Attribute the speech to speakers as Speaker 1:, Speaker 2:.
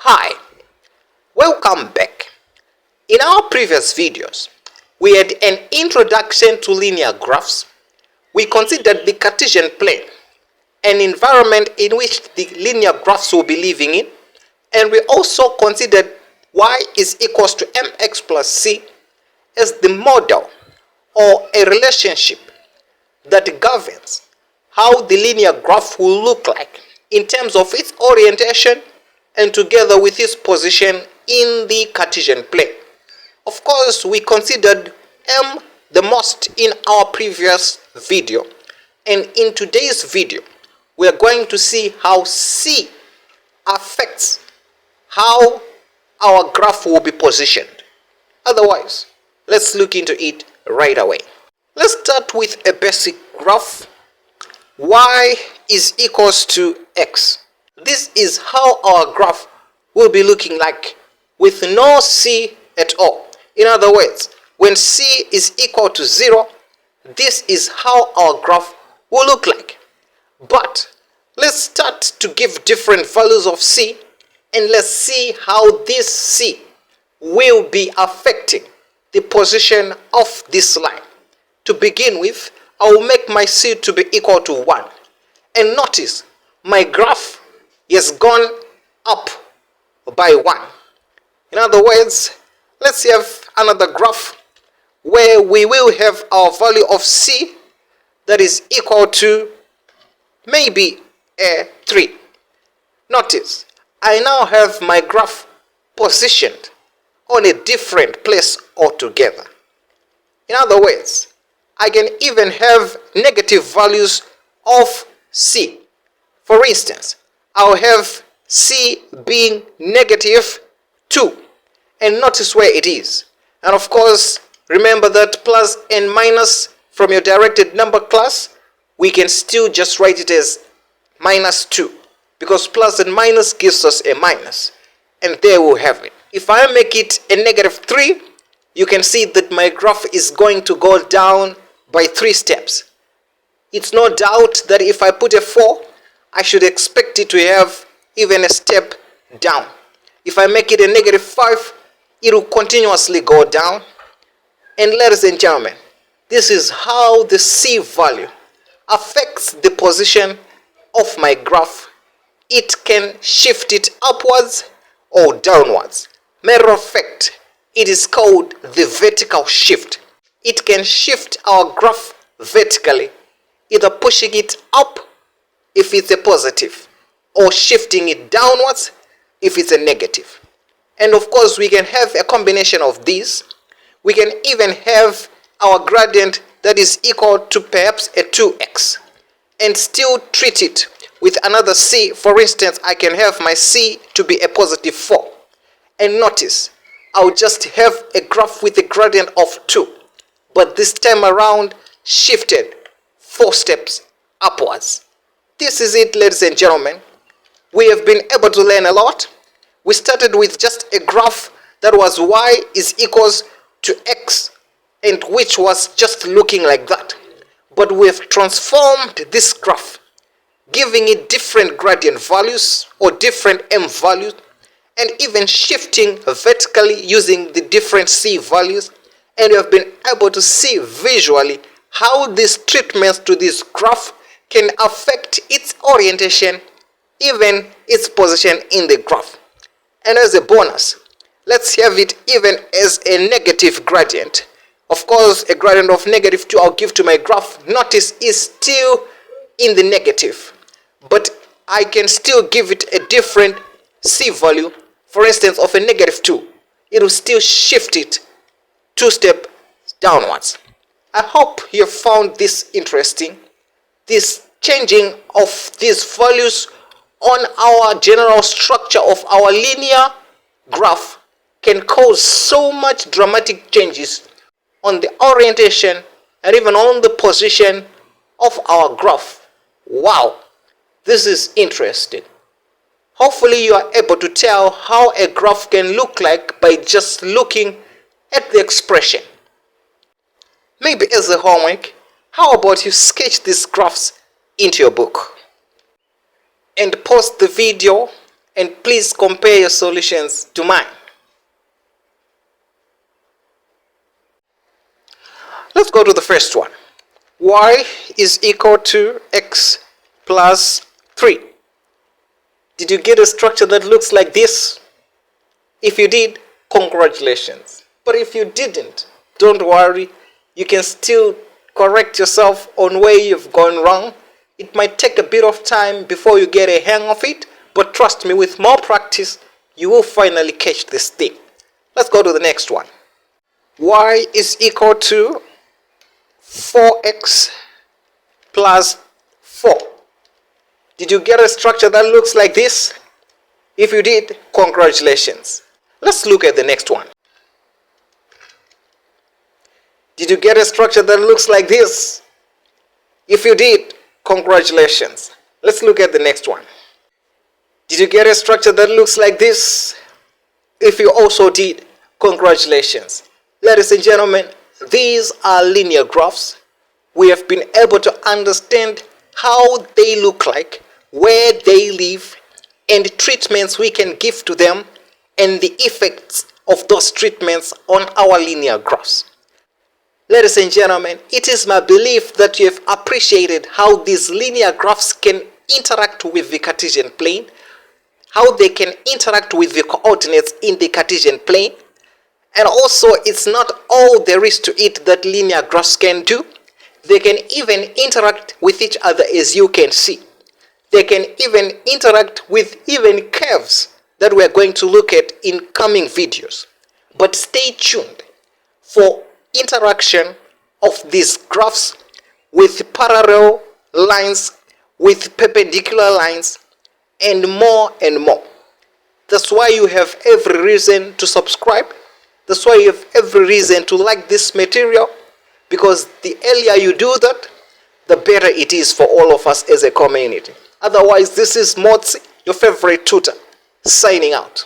Speaker 1: Hi, welcome back. In our previous videos, we had an introduction to linear graphs. We considered the Cartesian plane, an environment in which the linear graphs will be living in, and we also considered y is equals to mx plus c as the model or a relationship that governs how the linear graph will look like in terms of its orientation and together with its position in the Cartesian plane. Of course, we considered M the most in our previous video, and in today's video we are going to see how C affects how our graph will be positioned. Otherwise, let's look into it right away. Let's start with a basic graph. Y is equals to x. This is how our graph will be looking like with no C at all. In other words, when C is equal to 0, this is how our graph will look like. But let's start to give different values of C, and let's see how this C will be affecting the position of this line. To begin with, I will make my C to be equal to 1. And notice my graph has gone up by 1. In other words, let's have another graph where we will have our value of C that is equal to maybe a 3. Notice, I now have my graph positioned on a different place altogether. In other words, I can even have negative values of C. For instance, I'll have C being negative 2. And notice where it is. And of course, remember that plus and minus from your directed number class, we can still just write it as minus 2. Because plus and minus gives us a minus. And there we'll have it. If I make it a negative 3, you can see that my graph is going to go down by 3 steps. It's no doubt that if I put a 4, I should expect it to have even a step down. If I make it a negative 5, it will continuously go down. And ladies and gentlemen, this is how the C value affects the position of my graph. It can shift it upwards or downwards. Matter of fact, it is called the vertical shift. It can shift our graph vertically, either pushing it up if it's a positive, or shifting it downwards if it's a negative. And of course, we can have a combination of these. We can even have our gradient that is equal to perhaps a 2x and still treat it with another C. For instance, I can have my C to be a positive 4. And notice, I'll just have a graph with a gradient of 2. But this time around, shifted 4 steps upwards. This is it, ladies and gentlemen. We have been able to learn a lot. We started with just a graph that was y is equals to x, and which was just looking like that. But we have transformed this graph, giving it different gradient values or different m values, and even shifting vertically using the different c values. And we have been able to see visually how these treatments to this graph can affect its orientation, even its position in the graph. And as a bonus, let's have it even as a negative gradient. Of course, a gradient of negative 2 I'll give to my graph, notice, is still in the negative. But I can still give it a different C value, for instance, of a negative 2. It will still shift it 2 steps downwards. I hope you found this interesting. This changing of these values on our general structure of our linear graph can cause so much dramatic changes on the orientation and even on the position of our graph. Wow, this is interesting. Hopefully you are able to tell how a graph can look like by just looking at the expression. Maybe as a homework, how about you sketch these graphs into your book and pause the video and please compare your solutions to mine. Let's go to the first one. Y is equal to x plus 3. Did you get a structure that looks like this? If you did, congratulations. But if you didn't, don't worry. You can still correct yourself on where you've gone wrong. It might take a bit of time before you get a hang of it, but trust me, with more practice, you will finally catch this thing. Let's go to the next one. Y is equal to 4x plus 4. Did you get a structure that looks like this? If you did, congratulations. Let's look at the next one. Did you get a structure that looks like this? If you did, congratulations. Let's look at the next one. Did you get a structure that looks like this? If you also did, congratulations. Ladies and gentlemen, these are linear graphs. We have been able to understand how they look like, where they live, and the treatments we can give to them, and the effects of those treatments on our linear graphs. Ladies and gentlemen, it is my belief that you have appreciated how these linear graphs can interact with the Cartesian plane, how they can interact with the coordinates in the Cartesian plane, and also it's not all there is to it that linear graphs can do. They can even interact with each other, as you can see. They can even interact with even curves that we are going to look at in coming videos. But stay tuned for interaction of these graphs with parallel lines, with perpendicular lines, and more and more. That's why you have every reason to subscribe. That's why you have every reason to like this material, because the earlier you do that, the better it is for all of us as a community. Otherwise, this is Motsi, your favorite tutor, signing out.